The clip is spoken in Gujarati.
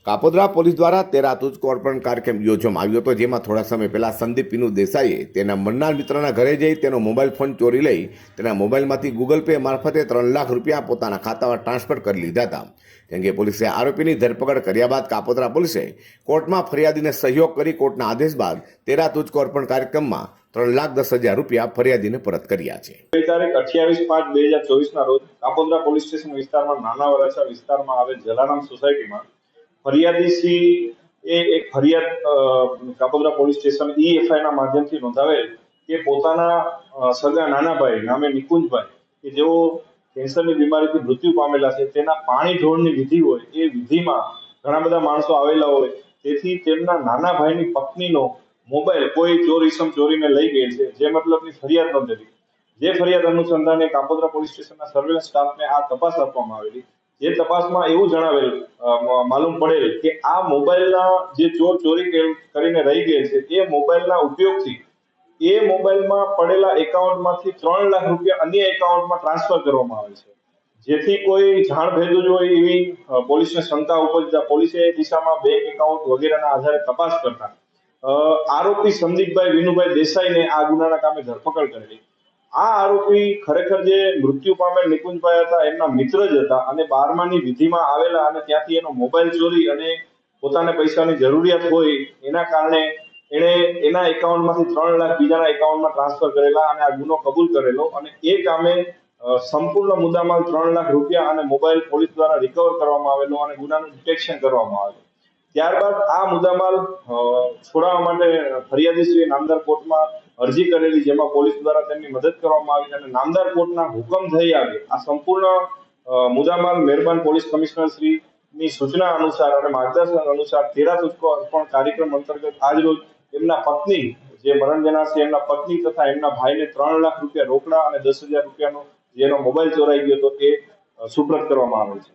કાપોદ્રા પોલીસ દ્વારા તેરા તુજકો અર્પણ કાર્યક્રમ યોજવામાં આવ્યો હતો, જેમાં થોડા સમય પહેલા સંદીપ પીનુ દેસાઈએ તેના મરનાર મિત્રના ઘરે જઈ તેનો મોબાઈલ ફોન ચોરી લઈ તેના મોબાઈલમાંથી ગૂગલ પે મારફતે 3 લાખ રૂપિયા પોતાના ખાતામાં ટ્રાન્સફર કરી લીધા હતા. તે અંગે પોલીસે આરોપીની ધરપકડ કર્યા બાદ કાપોદ્રા પોલીસે કોર્ટમાં ફરિયાદીને સહયોગ કરી કોર્ટના આદેશ બાદ તેરા તુજકો અર્પણ કાર્યક્રમમાં 3,10,000 રૂપિયા ફરિયાદીને પરત કર્યા છે. તારીખ 28/5/2024 ના રોજ કાપોદ્રા પોલીસ સ્ટેશન વિસ્તારમાં નાના વરાછા વિસ્તારમાં આવેલ જલારામ સોસાયટીમાં ફરિયાદી શ્રી એક ફરિયાદ કાપોદ્રા પોલીસ સ્ટેશન EFI ના માધ્યમથી નોંધાવેલ કે પોતાના સગા નાના ભાઈ નામે નિકુંજભાઈ કે જેઓ કેન્સરની બીમારીથી મૃત્યુ પામેલા છે, તેના પાણી ઢોળની વિધિ હોય એ વિધિમાં ઘણા બધા માણસો આવેલા હોય, તેથી તેમના નાના ભાઈની પત્નીનો મોબાઈલ કોઈ ચોર ઈસમ ચોરીને લઈ ગયેલ છે, જે મતલબની ફરિયાદ નોંધેલી. જે ફરિયાદ અનુસંધાને કાપોદ્રા પોલીસ સ્ટેશનના સર્વેલન્સ સ્ટાફને આ તપાસ આપવામાં આવેલી. જે તપાસમાં એવું જણાવેલ માલુમ પડેલ કે આ મોબાઈલના જે ચોર ચોરી કરીને રહી ગયેલ છે, એ મોબાઈલના ઉપયોગથી એ મોબાઈલમાં પડેલા એકાઉન્ટમાંથી 3 લાખ રૂપિયા અન્ય એકાઉન્ટમાં ટ્રાન્સફર કરવામાં આવે છે, જેથી કોઈ જાણ ભેદું જ હોય એવી પોલીસને શંકા ઉપજતા પોલીસે એ દિશામાં બેંક એકાઉન્ટ વગેરેના આધારે તપાસ કરતા આરોપી સંદીપભાઈ વિનુભાઈ દેસાઈને આ ગુનાના કામે ધરપકડ કરેલી. આ આરોપી ખરેખર જે મૃત્યુ પામેલ નિકુંજભાઈ હતા એમના મિત્ર જ હતા અને 12માની વિધિમાં આવેલા અને ત્યાંથી એનો મોબાઈલ ચોરી અને પોતાને પૈસાની જરૂરિયાત હોય એના કારણે એણે એના એકાઉન્ટમાંથી 3 લાખ બીજાના એકાઉન્ટમાં ટ્રાન્સફર કરેલા અને આ ગુનો કબૂલ કરેલો અને એ કામે સંપૂર્ણ મુદ્દામાલ 3 લાખ રૂપિયા અને મોબાઈલ પોલીસ દ્વારા રિકવર કરવામાં આવેલો અને ગુનાનું ડિટેક્શન કરવામાં આવેલું. ત્યારબાદ આ મુદ્દામાલ છોડાવવા માટે ફરિયાદીશ્રીએ નામદાર કોર્ટમાં અરજી કરેલી, જેમાં પોલીસ દ્વારા તેમની મદદ કરવામાં આવી અને નામદાર કોર્ટના હુકમ થઈ આવે આ સંપૂર્ણ મુદ્દામાલ મહેરબાન પોલીસ કમિશનર શ્રીની સૂચના અનુસાર અને માર્ગદર્શન અનુસાર તેરા તુજકો અર્પણ કાર્યક્રમ અંતર્ગત આજરોજ એમના પત્ની જે મરણ જનાર છે એમના પત્ની તથા એમના ભાઈને 3 લાખ રૂપિયા રોકડા અને 10,000 રૂપિયાનો જેનો મોબાઈલ ચોરાઈ ગયો હતો એ સુપ્રત કરવામાં આવે છે.